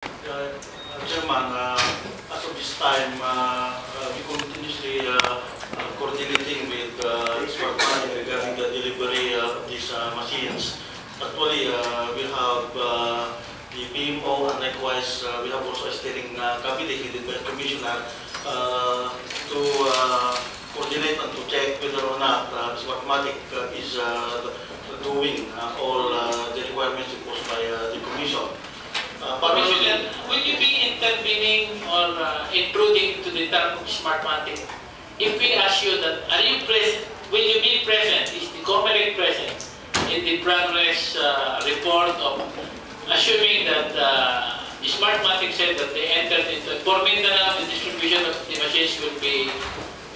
Chairman, as of this time, we continuously coordinating with SMARTMATIC regarding the delivery of these machines. Actually, we have the PMO, and likewise we have also a steering committee headed by the Commissioner to coordinate and to check whether or not SMARTMATIC is doing all the requirements imposed by the Commission. Commissioner, will you be intervening or intruding to the term of SMARTMATIC? If we ask you that, are you present? Will you be present? Is the COMELEC present in the progress report of assuming that SMARTMATIC said that they entered into for Mindanao, the distribution of the machines will be,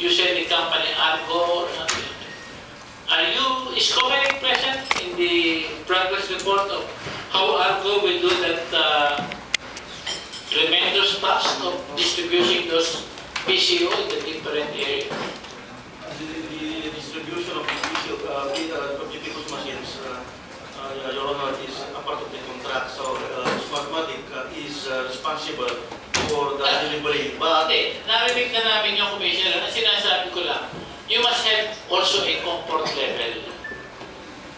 you said the company Argo or something. Is COMELEC present in the progress report of how Argo will do that tremendous task of distributing those PCO in the different areas? The distribution of the PCO of the PCO machines, Your Honor, is a part of the contract. So SMARTMATIC is responsible for the delivery. But narinig na namin yung Commissioner. Ang sinasabi ko lang, you must have also a comfort level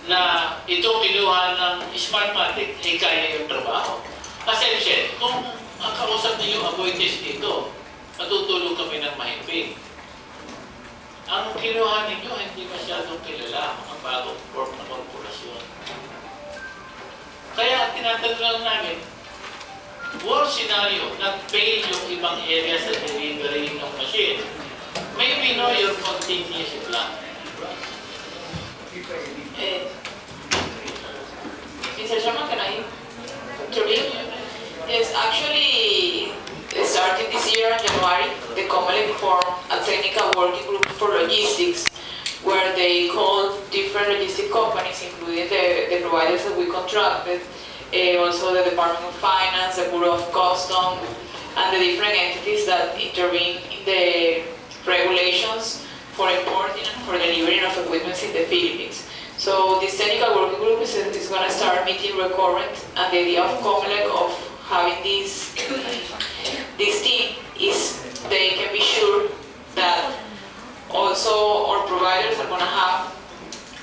na itong kinuha ng SMARTMATIC ay kaya yung trabaho. Kasi said, kung ang kausap niyo appointees dito, matutulog kami ng mahimping. Ang kinuha ninyo hindi masyadong kilala ang bagong form na korporasyon. Kaya tinatanong lang namin, worst scenario, nag-fail yung ibang areas sa delivery ng machine. Maybe know your contingency plan. Mr. Chairman, can I intervene? Yes, actually, starting this year in January, the COMELEC formed a technical working group for logistics, where they called different logistic companies, including the providers that we contracted, also the Department of Finance, the Bureau of Customs, and the different entities that intervene in the regulations for importing and for delivering of equipment in the Philippines. So this technical working group is going to start meeting recurrent, and the idea of COMELEC of having this team is they can be sure that also our providers are going to have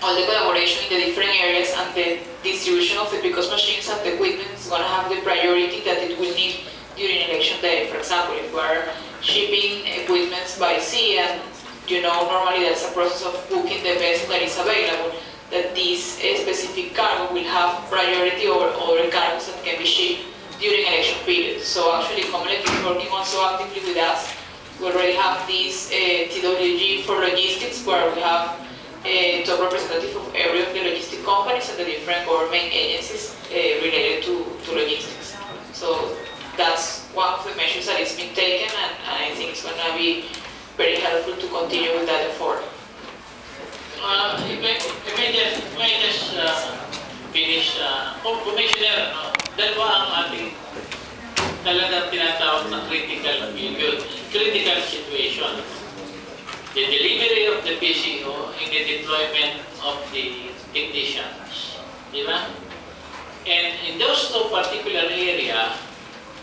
all the collaboration in the different areas, and the distribution of the PCOS machines and the equipment is going to have the priority that it will need during election day. For example, if we are shipping equipment by sea, and you know normally there's a process of booking the vessel that is available, that this specific cargo will have priority over other cargos that can be shipped during election period. So actually COMELEC is working also actively with us. We already have this TWG for logistics, where we have a top representative of every of the logistic companies and the different government agencies related to logistics. So that's one of the measures that is being taken, and I think it's going to be very helpful to continue with that effort. If I just finish, Commissioner, dalawa ang ating talagang tinatawag na critical situation. The delivery of the PCO and the deployment of the technicians. Di ba? And in those two particular areas,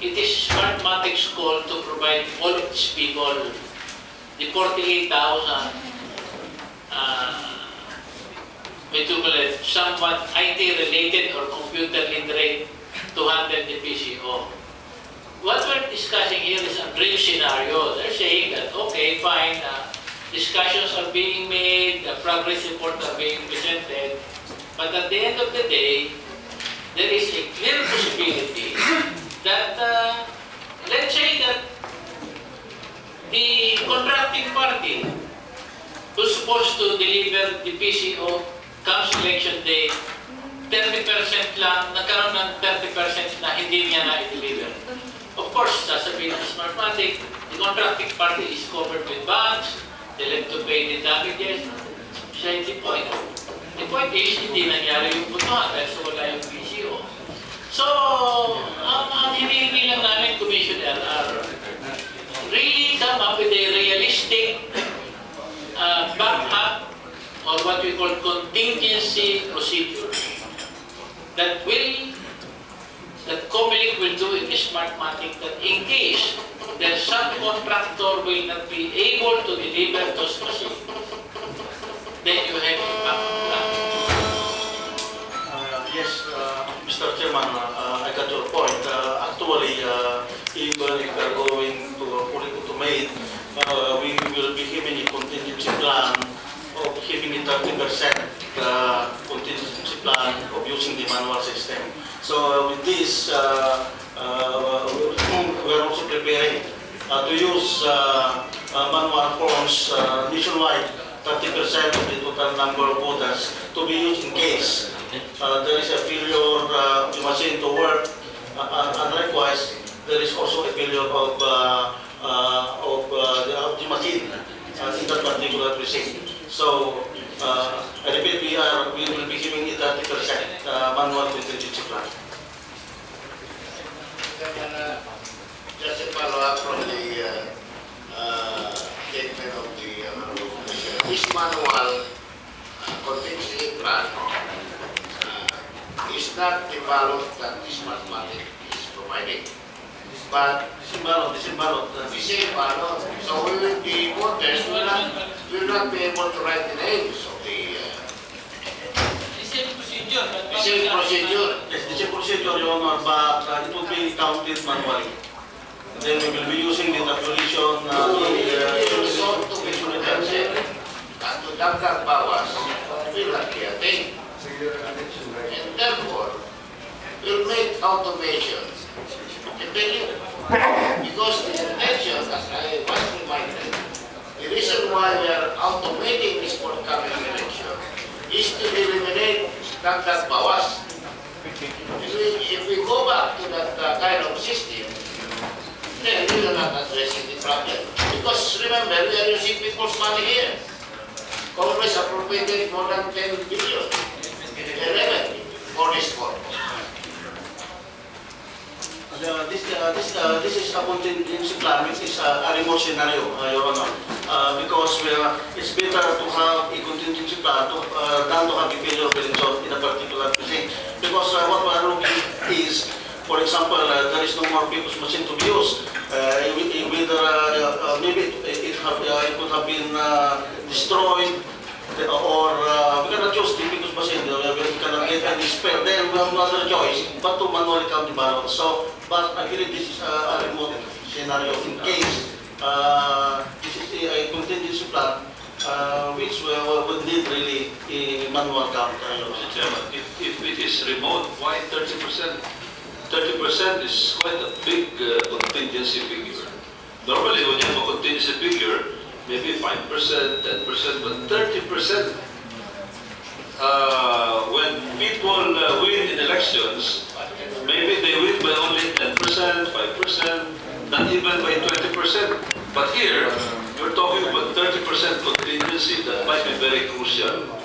it is SMARTMATIC's goal to provide all of these people the 48,000 somewhat IT-related or computer-literate to handle the PCO. What we're discussing here is a dream scenario. They're saying that, okay, fine, discussions are being made, the progress reports are being presented, but at the end of the day, there is a clear possibility that, let's say that the contracting party who's supposed to deliver the PCO comes election day, 30% lang, nagkaroon ng 30% na hindi niya na-deliver. Of course, sasabihin ng SMARTMATIC, the contracting party is covered with bonds, they'll have to pay the damages. Siya yung point. The point is, hindi nangyari yung putuhan dahil sa wala yung PCO. So, ang hinihingi lang namin, Commissioner, are really come up with a realistic backup or what we call contingency procedure that COMELEC will do in the SMARTMATIC that in case the subcontractor will not be able to deliver those machines, then you have impact on that. Yes, Mr. Chairman, I got your point. Actually, even if we are going to fully automate, we will be having a contingency plan of having a 30% contingency plan of using the manual system. So with this, we are also preparing to use manual forms nationwide, 30% of the total number of voters to be used in case there is a failure of the machine to work, and likewise there is also a failure of the machine in that particular precinct. So I repeat, we will be giving it 30% manual contingency plan. Just a follow-up from the statement of the Commissioner. This manual contingency plan is not the ballot that this SMARTMATIC is providing, but the same ballot. So we will be voters will not be able to write the names of the Same procedure. same procedure. Yes, the same procedure, Your Honor, but it will be counted manually. Then we will be using the tabulation, So to be protected and to dagdag bawas will not be attained. And therefore, we'll make automation a failure. Because the intention, as I was reminded, the reason why we are automating this forthcoming election is to eliminate dagdag bawas. If we go back to that kind of system, then we are not addressing the problem. Because remember, we are using people's money here. Congress appropriated more than 10 billion revenue for this purpose. This is a contingency plan, which is a remote scenario, Your Honor, because it's better to have a contingency plan than to have a failure of election in a particular precinct. Because what we are looking is, for example, there is no more people's machine to be used. Maybe it could have been destroyed, or we cannot use the people's machine. We cannot get any spare. Then we have no other choice but to manually count the ballots. So, but I believe this is a remote scenario in case this is a contingency plan, which would need really a manual count. Mr. Chairman, if it is remote, why 30%? 30% is quite a big contingency figure. Normally, when you have a contingency figure, maybe 5%, 10%, but 30%. When people win in elections, maybe they win by only 10%, 5%, not even by 20%. But here, you're talking about 30% contingency that might be very crucial.